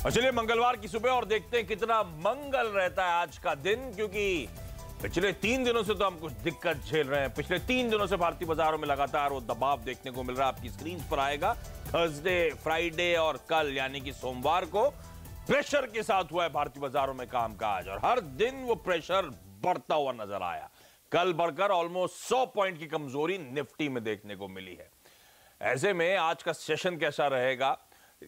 और चलिए मंगलवार की सुबह और देखते हैं कितना मंगल रहता है आज का दिन, क्योंकि पिछले 3 दिनों से तो हम कुछ दिक्कत झेल रहे हैं। पिछले 3 दिनों से भारतीय बाजारों में लगातार वो दबाव देखने को मिल रहा है। आपकी स्क्रीन पर आएगा थर्सडे, फ्राइडे और कल यानी कि सोमवार को प्रेशर के साथ हुआ है भारतीय बाजारों में कामकाज, और हर दिन वो प्रेशर बढ़ता हुआ नजर आया। कल बढ़कर ऑलमोस्ट 100 पॉइंट की कमजोरी निफ्टी में देखने को मिली है। ऐसे में आज का सेशन कैसा रहेगा,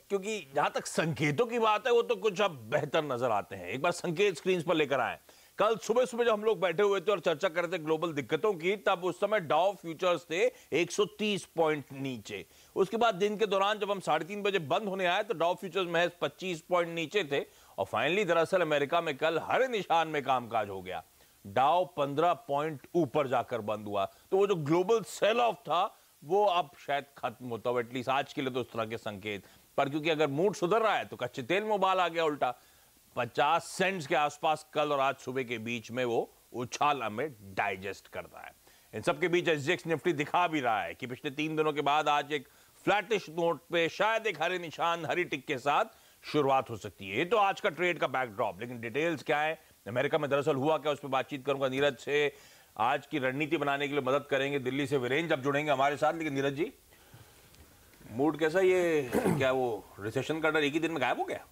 क्योंकि जहां तक संकेतों की बात है वो तो कुछ अब बेहतर नजर आते हैं। एक बार संकेत स्क्रीन पर लेकर आए। कल सुबह सुबह जब हम लोग बैठे हुए थे और चर्चा कर रहे थे ग्लोबल दिक्कतों की, तब उस समय डाउ फ्यूचर्स थे 130 पॉइंट नीचे। उसके बाद दिन के दौरान जब हम 3:30 बजे बंद होने आए तो डाउ फ्यूचर्स महज 25 पॉइंट नीचे थे, और फाइनली दरअसल अमेरिका में कल हरे निशान में कामकाज हो गया। डाउ 15 पॉइंट ऊपर जाकर बंद हुआ। तो वो जो ग्लोबल सेल ऑफ था वो अब शायद खत्म होता हो, एटलीस्ट आज के लिए तो उस तरह के संकेत। पर क्योंकि अगर मूड सुधर रहा है तो कच्चे तेल में उबाल आ गया उल्टा। 50 सेंट्स के आसपास कल और आज सुबह के बीच में वो उछाल हमें डाइजेस्ट करता है। इन सब के बीच एसजीएक्स निफ्टी दिखा भी रहा है कि पिछले 3 दिनों के बाद आज एक फ्लैटिश नोट पे शायद एक हरे निशान, हरी टिक के साथ शुरुआत हो सकती है। ये तो आज का ट्रेड का बैकड्रॉप, लेकिन डिटेल्स क्या है, अमेरिका में दरअसल हुआ क्या, उस पर बातचीत करूंगा नीरज से। आज की रणनीति बनाने के लिए मदद करेंगे दिल्ली से वीरेंद्र जब जुड़ेंगे हमारे साथ। लेकिन नीरज जी, मूड कैसा, ये क्या वो रिसेशन का डर एक ही दिन में गायब हो गया?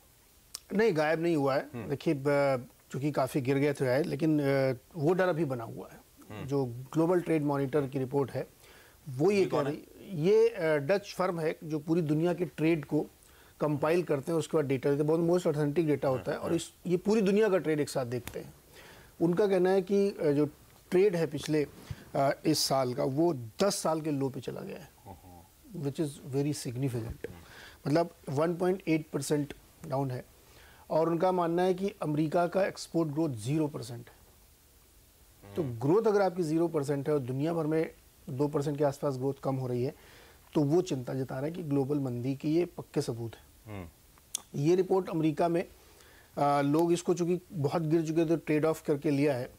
नहीं, गायब नहीं हुआ है। देखिए, चूंकि काफी गिर गए थे लेकिन वो डर अभी बना हुआ है। जो ग्लोबल ट्रेड मॉनिटर की रिपोर्ट है वो ये कह रही, ये डच फर्म है जो पूरी दुनिया के ट्रेड को कंपाइल करते हैं, उसके बाद डेटा देते हैं। बहुत मोस्ट ऑथेंटिक डेटा होता है, और ये पूरी दुनिया का ट्रेड एक साथ देखते हैं। उनका कहना है कि जो ट्रेड है पिछले इस साल का, वो 10 साल के लो पे चला गया है, विच इज़ वेरी सिग्निफिकेंट। मतलब 1.8% डाउन है। और उनका मानना है कि अमेरिका का एक्सपोर्ट ग्रोथ 0% है। तो ग्रोथ अगर आपकी 0% है और दुनिया भर में 2% के आसपास ग्रोथ कम हो रही है, तो वो चिंता जता रहा है कि ग्लोबल मंदी की ये पक्के सबूत है। ये रिपोर्ट अमेरिका में लोग इसको चूंकि बहुत गिर चुके थे ट्रेड ऑफ करके लिया है,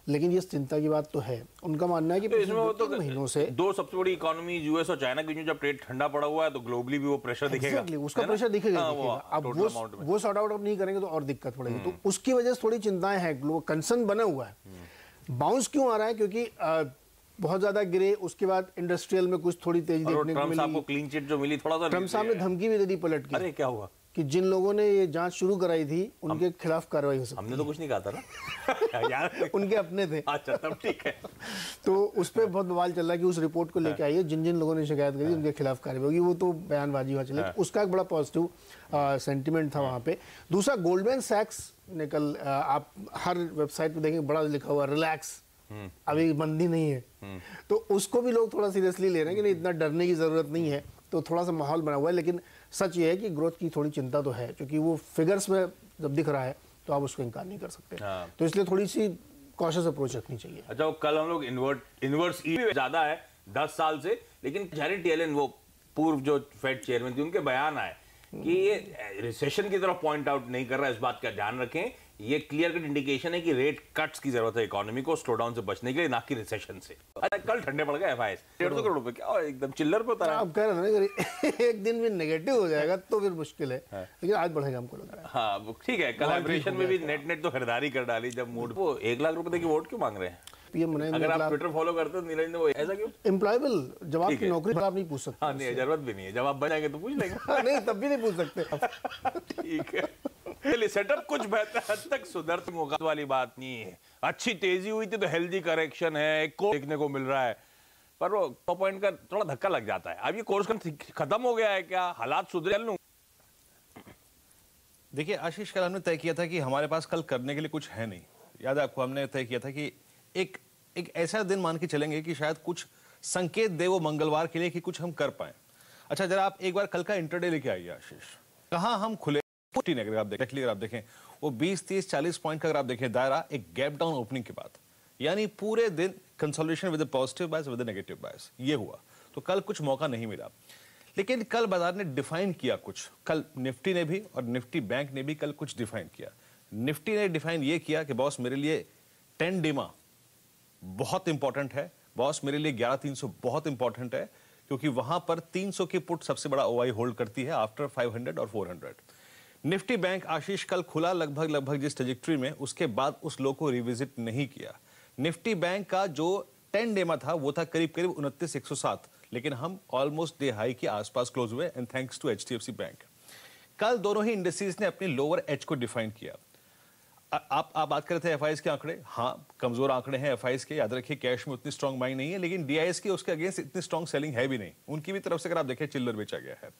लेकिन ये चिंता की बात तो है। उनका मानना है कि तो महीनों से दो सबसे बड़ी इकोनॉमी यूएस और चाइना के बीच जब ट्रेड ठंडा पड़ा हुआ है तो ग्लोबली भी वो प्रेशर दिखेगा। उसका प्रेशर दिखेगा। अब वो सॉर्ट आउट नहीं करेंगे तो और दिक्कत पड़ेगी। तो उसकी वजह से थोड़ी चिंताएं हैं, कंसर्न बना हुआ है। बाउंस क्यों आ रहा है? क्योंकि बहुत ज्यादा गिरे, उसके बाद इंडस्ट्रियल में कुछ थोड़ी तेजी देखने को मिली। क्लीन चिट जो मिली, थोड़ा सा ट्रम्प साहब ने धमकी भी दे दी पलट की। अरे क्या हुआ कि जिन लोगों ने ये जांच शुरू कराई थी उनके खिलाफ कार्रवाई हो सकती है। हमने तो कुछ नहीं कहा था ना यार, उनके अपने थे। अच्छा, तब ठीक है। तो उस पर बहुत बवाल चल रहा है कि उस रिपोर्ट को लेकर आइए, जिन जिन लोगों ने शिकायत करी उनके खिलाफ कार्रवाई होगी। वो तो बयानबाजी हुआ चले, उसका एक बड़ा पॉजिटिव सेंटिमेंट था वहाँ पे। दूसरा, गोल्डमैन सैक्स ने कल, आप हर वेबसाइट पे देखेंगे बड़ा लिखा हुआ रिलैक्स, अभी मंदी नहीं है। तो उसको भी लोग थोड़ा सीरियसली ले रहे हैं कि नहीं, इतना डरने की जरूरत नहीं है। तो थोड़ा सा माहौल बना हुआ है, लेकिन सच ये है कि ग्रोथ की थोड़ी चिंता तो है, क्योंकि वो फिगर्स में जब दिख रहा है तो आप उसको इनकार नहीं कर सकते। तो इसलिए थोड़ी सी कॉशियस अप्रोच रखनी चाहिए। अच्छा, वो कल हम लोग इनवर्स ज्यादा है 10 साल से, लेकिन जैनेट येलेन, वो पूर्व जो फेड चेयरमैन थी, उनके बयान आए कि ये रिसेशन की तरफ पॉइंट आउट नहीं कर रहा है। इस बात का ध्यान रखें, ये क्लियर कट इंडिकेशन है कि रेट कट्स की जरूरत है इकोनॉमी को स्लो डाउन से बचने के लिए, ना कि रिसेशन से। अच्छा, कल ठंडे पड़ गए एफआईएस 150 करोड़ रुपए, क्या एकदम चिल्लर पे उतरा है। आप कह रहे थे ना एक दिन भी नेगेटिव हो जाएगा तो फिर मुश्किल है, लेकिन आज बढ़ेगा हमको लग रहा है। हाँ ठीक है, कल एवरेशन में भी नेट तो खरीदारी कर डाली जब मूड। वो 1 लाख रुपए की वोट क्यों मांग रहे हैं? पीएम अगर आप ट्विटर फॉलो करते हो नीरज ने, वो ऐसा क्यों? एम्प्लॉयबल, जवाब की नौकरी आप नहीं पूछ सकते। हाँ नहीं, जरूरत भी नहीं है, जब आप बनाएंगे तो पूछ लेंगे। नहीं, तब भी नहीं पूछ सकते। ठीक है, चलिए सेटअप कुछ बेहतर हद तक सुधर वाली बात नहीं है। अच्छी तेजी हुई थी तो हेल्दी करेक्शन है को देखने को मिल रहा है, पर वो 100 पॉइंट का थोड़ा धक्का लग जाता है। अब ये कोर्स खत्म हो गया है क्या? हालात सुधरे? देखिए आशीष, कल हमने तय किया था कि हमारे पास कल करने के लिए कुछ है नहीं। याद है आपको, हमने तय किया था कि एक ऐसा दिन मान के चलेंगे कि शायद कुछ संकेत दे वो मंगलवार के लिए कि कुछ हम कर पाए। अच्छा, जरा आप एक बार कल का इंटरडे लेके आइए आशीष। कहाँ हम खुले अगर आप देखें वो 20, 30, 40 पॉइंट का अगर आप देखें दायरा, एक गैप डाउन ओपनिंग के बाद, यानी पूरे दिन consolidation with positive bias with negative bias, ये हुआ। तो कल कुछ मौका नहीं मिला, लेकिन कल बाजार ने डिफाइन किया कुछ। कल निफ्टी ने भी और निफ्टी बैंक ने भी कल कुछ डिफाइन किया। निफ्टी ने डिफाइन ये किया कि बॉस मेरे लिए 10 डेमा बहुत इंपॉर्टेंट है, बॉस मेरे लिए 11300 बहुत इंपॉर्टेंट है, क्योंकि वहां पर 300 की पुट सबसे बड़ा ओआई होल्ड करती है आफ्टर 500 और 400। निफ्टी बैंक आशीष कल खुला लगभग जिस ट्रेजेक्टरी में, उसके बाद उस लो को रिविजिट नहीं किया। निफ्टी बैंक का जो 10 डे में था वो था करीब 29,107, लेकिन हम ऑलमोस्ट डे हाई के आसपास क्लोज हुए and thanks to HDFC bank. कल दोनों ही इंडस्ट्रीज ने अपनी लोअर एज को डिफाइन किया। आप बात कर रहे थे एफआईएस के आंकड़े, हाँ कमजोर आंकड़े हैं एफआईएस के, याद रखिए कैश में उतनी स्ट्रांग बाइंग नहीं है, लेकिन डीआईएस की उसके अगेंस्ट इतनी स्ट्रांग सेलिंग है भी नहीं, उनकी भी तरफ से अगर आप देखें चिल्लर बेचा गया है।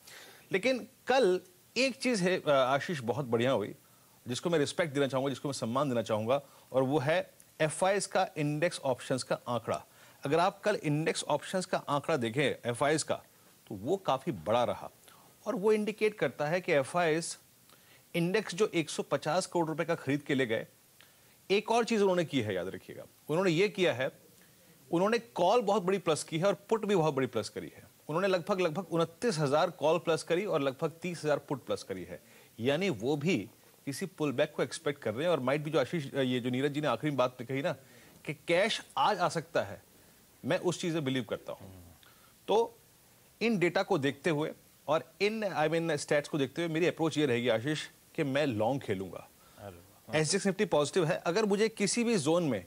लेकिन कल एक चीज है आशीष बहुत बढ़िया हुई, जिसको मैं रिस्पेक्ट देना चाहूंगा, जिसको मैं सम्मान देना चाहूंगा, और वो है एफआईएस का इंडेक्स ऑप्शंस का आंकड़ा। अगर आप कल इंडेक्स ऑप्शंस का आंकड़ा देखें एफआईएस का, तो वो काफी बड़ा रहा, और वो इंडिकेट करता है कि एफआईएस इंडेक्स जो 150 करोड़ रुपए का खरीद के ले गए, एक और चीज उन्होंने की है, याद रखिएगा, उन्होंने ये किया है, उन्होंने कॉल बहुत बड़ी प्लस की है और पुट भी बहुत बड़ी प्लस करी है। उन्होंने लगभग 29,000 कॉल प्लस करी और लगभग 30,000 पुट प्लस करी है, यानी वो भी किसी पुल बैक को एक्सपेक्ट कर रहे हैं। और माइट भी जो आशीष, ये जो नीरज जी ने आखिरी बात कही ना कि कैश आज आ सकता है, मैं उस चीज में बिलीव करता हूं। तो इन डेटा को देखते हुए और इन स्टैट्स को देखते हुए मेरी अप्रोच ये रहेगी आशीष कि मैं लॉन्ग खेलूंगा। एसजेएक्स निफ्टी पॉजिटिव है, अगर मुझे किसी भी जोन में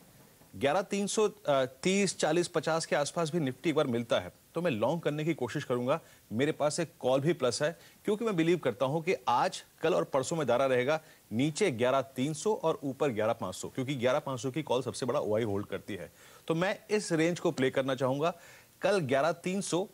11,330, 40, 50 के आसपास भी निफ्टी एक बार मिलता है तो मैं लॉन्ग करने की कोशिश करूंगा। मेरे पास एक कॉल भी प्लस है, क्योंकि मैं बिलीव करता हूं कि आज, कल और परसों में दायरा रहेगा नीचे 11,300 और ऊपर 11,500, क्योंकि 11,500 की कॉल सबसे बड़ा ओआई होल्ड करती है। तो मैं इस रेंज को प्ले करना चाहूंगा। कल 11,300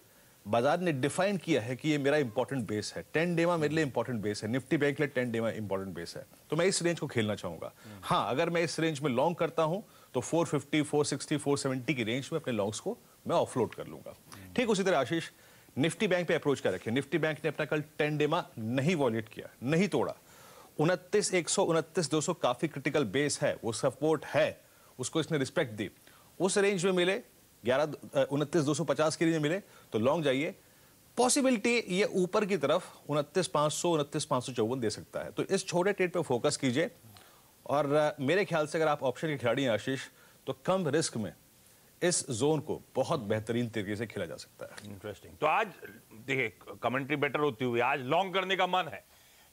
बाजार ने डिफाइन किया है कि ये मेरा इंपॉर्टेंट बेस है, 10 डे मेरे लिए इंपॉर्टेंट बेस है, निफ्टी बैंक के लिए 10 डे इंपॉर्टेंट बेस है, तो मैं इस रेंज को खेलना चाहूंगा। हाँ, अगर मैं इस रेंज में लॉन्ग करता हूं तो 450, 460, 470 की रेंज में अपने लॉन्ग्स को मैं ऑफलोड कर लूंगा। ठीक उसी तरह आशीष, निफ्टी बैंक पे अप्रोच कर रखे। निफ्टी बैंक ने अपना कल 10 डे नहीं वॉलेट किया, नहीं तोड़ा। 29,100, 29,200 काफी क्रिटिकल बेस है, वो सपोर्ट है, उसको इसने रिस्पेक्ट दी। उस रेंज में मिले 29,250 की रेंज में मिले तो लॉन्ग जाइए। पॉसिबिलिटी ये ऊपर की तरफ 29,500, 29,554 दे सकता है। तो इस छोटे ट्रेड पे फोकस कीजिए, और मेरे ख्याल से अगर आप ऑप्शन के खिलाड़ी हैं आशीष, तो कम रिस्क में इस जोन को बहुत बेहतरीन तरीके से खेला जा सकता है। इंटरेस्टिंग। तो आज देखिए कमेंट्री बेटर होती हुई आज लॉन्ग करने का मन है।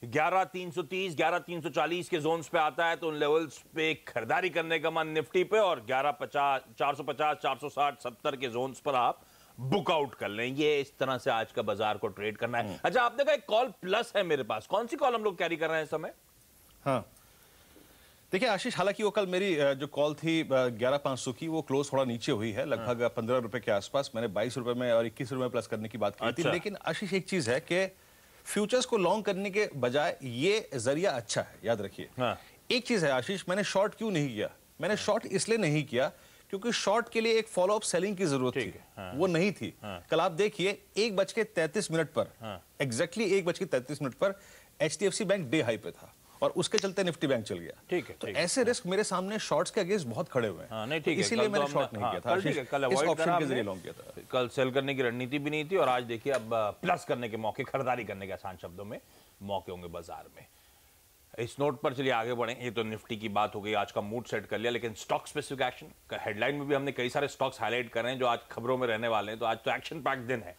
11,330, 11,340 के जोन्स पे आता है तो उन लेवल्स पे खरीदारी करने का मन निफ्टी पे, और 11,50, 450, 460, 70 के जोन्स पर आप बुक आउट कर लें। ये इस तरह से आज का बाजार को ट्रेड करना है। अच्छा, आपने कहा एक कॉल प्लस है मेरे पास, कौन सी कॉल हम लोग कैरी कर रहे हैं इस समय? हाँ देखिए आशीष, हालांकि वो कल मेरी जो कॉल थी 11,500 की, वो क्लोज थोड़ा नीचे हुई है, लगभग 15 रुपए के आसपास। मैंने 22 रुपए में और 21 रुपए में प्लस करने की बात की थी। लेकिन आशीष एक चीज है कि फ्यूचर्स को लॉन्ग करने के बजाय ये जरिया अच्छा है, याद रखिए। एक चीज है आशीष, मैंने शॉर्ट क्यों नहीं किया? मैंने शॉर्ट इसलिए नहीं किया क्योंकि शॉर्ट के लिए एक फॉलो अप सेलिंग की जरूरत थी, वो नहीं थी। कल आप देखिए 1:33 पर, एग्जैक्टली 1:33 पर HDFC बैंक डे हाई पे था और उसके चलते निफ्टी बैंक चल गया। ठीक है, तो ऐसे रिस्क मेरे सामने शॉर्ट्स के अगेंस्ट बहुत खड़े हुए हैं। नहीं, ठीक है, इसीलिए मैंने शॉर्ट नहीं किया था। कल इस ऑप्शन के जरिए लॉन्ग किया था। कल सेल करने की रणनीति भी नहीं थी, और आज देखिए अब प्लस करने के मौके, खरीदारी करने के आसान शब्दों में मौके होंगे बाजार में। इस नोट पर चलिए आगे बढ़ें। ये तो निफ्टी की बात हो गई, आज का मूड सेट कर लिया, लेकिन स्टॉक स्पेसिफिक एक्शन हेडलाइन में भी हमने कई सारे स्टॉक्स हाईलाइट कर रहे हैं जो आज खबरों में रहने वाले हैं। तो आज तो एक्शन पैक्ड दिन है।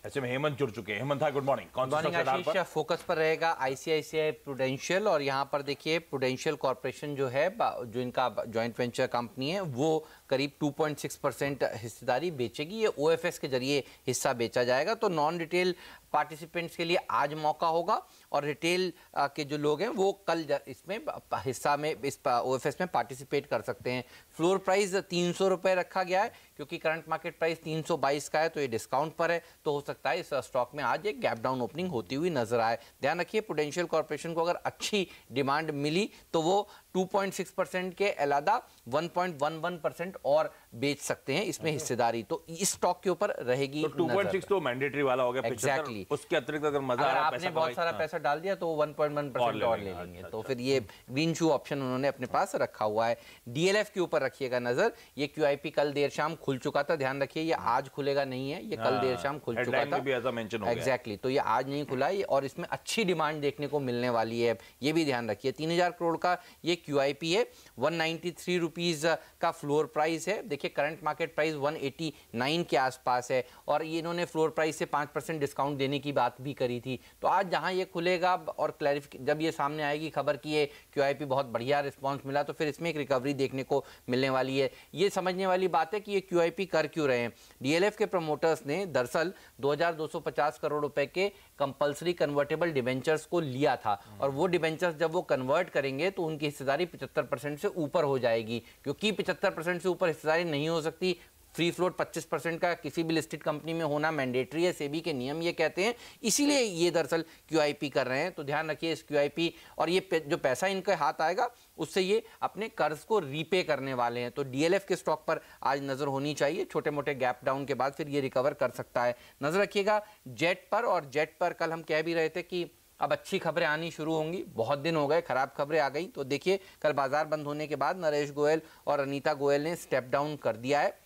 ऐसे में हेमंत जुड़ चुके हैं। Hemant, good morning. कौन सा आशीष, फोकस पर रहेगा आईसीआईसीआई प्रूडेंशियल, और यहाँ पर देखिए प्रूडेंशियल कॉर्पोरेशन जो है, जो इनका जॉइंट वेंचर कंपनी है, वो करीब 2.6% हिस्सेदारी बेचेगी। ये ओएफएस के जरिए हिस्सा बेचा जाएगा। तो नॉन रिटेल पार्टिसिपेंट्स के लिए आज मौका होगा, और रिटेल के जो लोग हैं वो कल इसमें हिस्सा में, इस ओएफएस में पार्टिसिपेट कर सकते हैं। फ्लोर प्राइस 300 रुपए रखा गया है, क्योंकि करंट मार्केट प्राइस 322 का है, तो ये डिस्काउंट पर है, तो हो सकता है इस स्टॉक में आज एक गैप डाउन ओपनिंग होती हुई नजर आए। ध्यान रखिए, प्रूडेंशियल कॉर्पोरेशन को अगर अच्छी डिमांड मिली तो वो 2.6% के अलावा 1.11% और बेच सकते हैं इसमें हिस्सेदारी। तो इस स्टॉक के ऊपर रहेगी। तो 2.6 तो मैंडेटरी वाला हो गया। एग्जैक्टली, उसके अतिरिक्त अगर मजा आ रहा है, आपने बहुत सारा पैसा डाल दिया तो 1.1% और ले लेंगे। तो फिर ये ग्रीन शू ऑप्शन उन्होंने अपने पास रखा हुआ है। डीएलएफ के ऊपर रखिएगा नजर। ये क्यूआईपी कल देर शाम खुल चुका था, ध्यान रखिए, ये आज खुलेगा नहीं है, ये कल देर शाम खुल चुका था। एग्जैक्टली, तो ये आज नहीं खुला है, और इसमें अच्छी डिमांड देखने को मिलने वाली है, ये भी ध्यान रखिए। 3,000 करोड़ का ये क्यूआईपी है, 193 रुपीज का फ्लोर प्राइस है। देखिए देखिए करंट मार्केट प्राइस 189 के आसपास है और ये इन्होंने फ्लोर प्राइस से 5% डिस्काउंट देने की बात भी करी थी। तो आज जहां ये खुलेगा और जब ये सामने आएगी खबर की ये QIP बहुत बढ़िया रिस्पांस मिला तो फिर इसमें एक रिकवरी देखने को मिलने वाली है। ये समझने वाली बात है कि ये QIP कर क्यों रहे हैं। DLF के प्रमोटर्स ने दरअसल 2250 करोड़ रुपए के कंपल्सरी कन्वर्टेबल डिबेंचर्स को लिया था और वो डिबेंचर्स जब वो कन्वर्ट करेंगे तो उनकी हिस्सेदारी 75% से ऊपर हो जाएगी। क्योंकि 75% से ऊपर हिस्सेदारी नहीं हो सकती, फ्री फ्लोट 25% का किसी भी लिस्टेड कंपनी में होना मैंडेटरी है, सेबी के नियम ये कहते हैं, इसीलिए ये दरअसल QIP कर रहे हैं। तो ध्यान रखिए इस QIP और ये जो पैसा इनके हाथ आएगा उससे ये अपने कर्ज को रीपे करने वाले हैं। तो DLF के स्टॉक पर आज नजर होनी चाहिए, छोटे मोटे गैप डाउन के बाद फिर ये रिकवर कर सकता है। नजर रखिएगा जेट पर, और जेट पर कल हम कह भी रहे थे कि अब अच्छी खबरें आनी शुरू होंगी, बहुत दिन हो गए खराब खबरें आ गई। तो देखिए कल बाजार बंद होने के बाद नरेश गोयल और अनीता गोयल ने स्टेप डाउन कर दिया है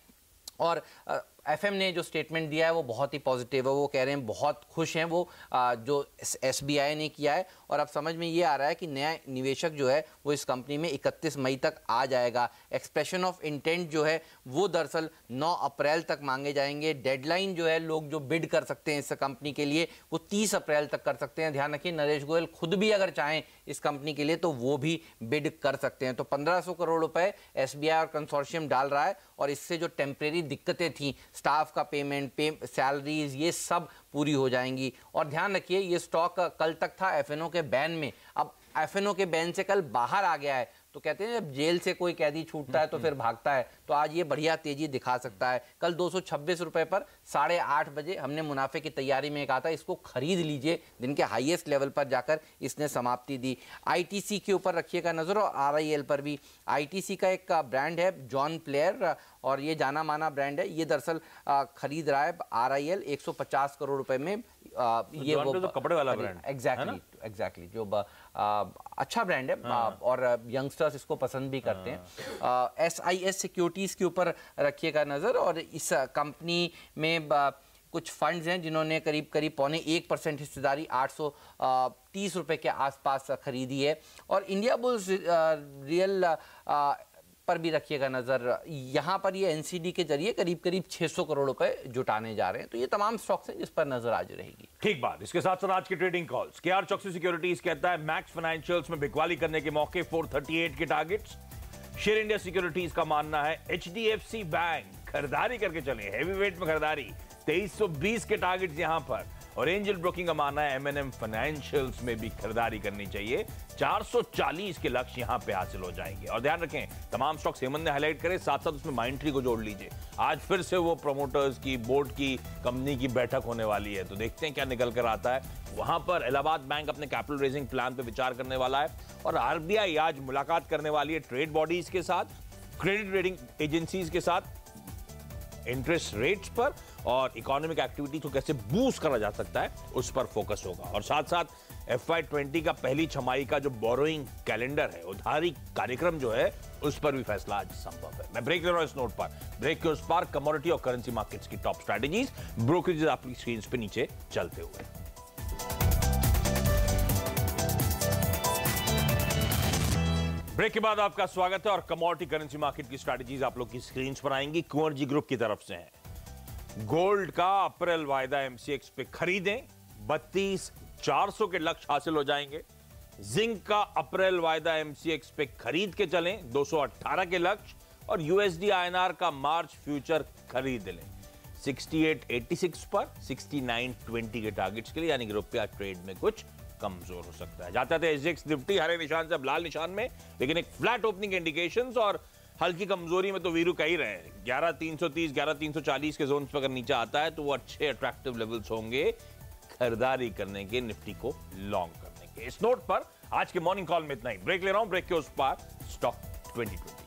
और FM ने जो स्टेटमेंट दिया है वो बहुत ही पॉजिटिव है। वो कह रहे हैं बहुत खुश हैं वो जो SBI ने किया है और अब समझ में ये आ रहा है कि नया निवेशक जो है वो इस कंपनी में 31 मई तक आ जाएगा। एक्सप्रेशन ऑफ इंटेंट जो है वो दरअसल 9 अप्रैल तक मांगे जाएंगे। डेडलाइन जो है लोग जो बिड कर सकते हैं इस कंपनी के लिए वो 30 अप्रैल तक कर सकते हैं। ध्यान रखिए नरेश गोयल खुद भी अगर चाहें इस कंपनी के लिए तो वो भी बिड कर सकते हैं। तो 1500 करोड़ रुपए SBI और कंसोर्शियम डाल रहा है और इससे जो टेम्परेरी दिक्कतें थी, स्टाफ का पेमेंट, सैलरीज, ये सब पूरी हो जाएंगी। और ध्यान रखिए ये स्टॉक कल तक था FNO के बैन में, अब FNO के बैन से कल बाहर आ गया है। तो कहते हैं जब जेल से कोई कैदी छूटता है तो फिर भागता है, तो आज ये बढ़िया तेजी दिखा सकता है। कल 226 रुपए पर 8:30 बजे हमने मुनाफे की तैयारी में कहा था इसको खरीद लीजिए, दिन के हाईएस्ट लेवल पर जाकर इसने समाप्ति दी। ITC के ऊपर रखिएगा नजर और RIL पर भी। ITC का एक ब्रांड है जॉन प्लेयर और ये जाना माना ब्रांड है, ये दरअसल खरीद रहा है RIL 150 करोड़ रुपए में। ये वो तो कपड़े वाला ब्रांड, एग्जैक्टली जो अच्छा ब्रांड है और यंगस्टर्स इसको पसंद भी करते हैं। SIS सिक्योरिटीज के ऊपर रखिएगा नजर और इस कंपनी में कुछ फंड्स हैं जिन्होंने करीब 0.25% हिस्सेदारी 830 रुपए के आसपास खरीदी है। और इंडिया बुल्स रियल पर भी रखिएगा नजर, यहां पर ये NCD के जरिए करीब 600 करोड़ रुपए जुटाने जा रहे हैं। तो ये तमाम स्टॉक्स हैं जिस पर नजर आज रहेगी। ठीक बात। इसके साथ साथ आज के ट्रेडिंग कॉल्स। KR चौकसी सिक्योरिटीज कहता है मैक्स फाइनेंशियल्स में बिकवाली करने के मौके 438 के टारगेट्स। शेयर इंडिया सिक्योरिटीज का मानना है HDFC बैंक खरीदारी करके चले, हैवी वेट में खरीदारी 2320 के टारगेट्स यहां पर। और एंजल ब्रोकिंग का मानना है M&M फाइनेंशियल्स में भी खरीदारी करनी चाहिए, 440 के लक्ष्य यहां पे हासिल हो जाएंगे। और ध्यान रखें तमाम स्टॉक्स हेमंत ने हाईलाइट करे, साथ साथ उसमें माइंडट्री को जोड़ लीजिए। आज फिर से वो प्रमोटर्स की बोर्ड की कंपनी की बैठक होने वाली है, तो देखते हैं क्या निकल कर आता है। वहां पर इलाहाबाद बैंक अपने कैपिटल रेजिंग प्लान पे विचार करने वाला है और RBI आज मुलाकात करने वाली है ट्रेड बॉडीज के साथ, क्रेडिट रेटिंग एजेंसीज के साथ, इंटरेस्ट रेट्स पर और इकोनॉमिक एक्टिविटी को कैसे बूस्ट करा जा सकता है उस पर फोकस होगा। और साथ साथ FY20 का पहली छमाही का जो बोरोइंग कैलेंडर है, उधारी कार्यक्रम जो है, उस पर भी फैसला आज संभव है। मैं ब्रेक ले रहा हूं इस नोट पर। ब्रेक के उस पार कमोडिटी और करेंसी मार्केट्स की टॉप स्ट्रैटेजीज, ब्रोकरेज आपकी स्क्रीन पे नीचे चलते हुए। ब्रेक के बाद आपका स्वागत है और कमोडिटी करेंसी मार्केट की स्ट्रैटेजीज आप लोग की स्क्रीन पर आएंगी। कुंवर जी ग्रुप की तरफ से है। गोल्ड का अप्रैल वायदा MCX पे खरीदें, 32,400 के लक्ष्य हासिल हो जाएंगे। जिंक का अप्रैल वायदा MCX पे खरीद के चलें, 218 के लक्ष्य। और USD INR का मार्च फ्यूचर खरीद लें 6886 पर 6920 के टारगेट्स के लिए, यानी कि रुपया ट्रेड में कुछ कमजोर हो सकता है। जाते थे SGX निफ्टी हरे निशान से अब लाल निशान में, लेकिन एक फ्लैट ओपनिंग इंडिकेशंस और हल्की कमजोरी में तो वीरू कह ही रहे हैं। 11330 11340 के जोन पर अगर नीचे आता है तो वो अच्छे अट्रैक्टिव लेवल्स होंगे खरीदारी करने के, निफ्टी को लॉन्ग करने के। इस नोट पर आज के मॉर्निंग कॉल में इतना ही। ब्रेक ले रहा हूं, ब्रेक के उस पार स्टॉक 2020।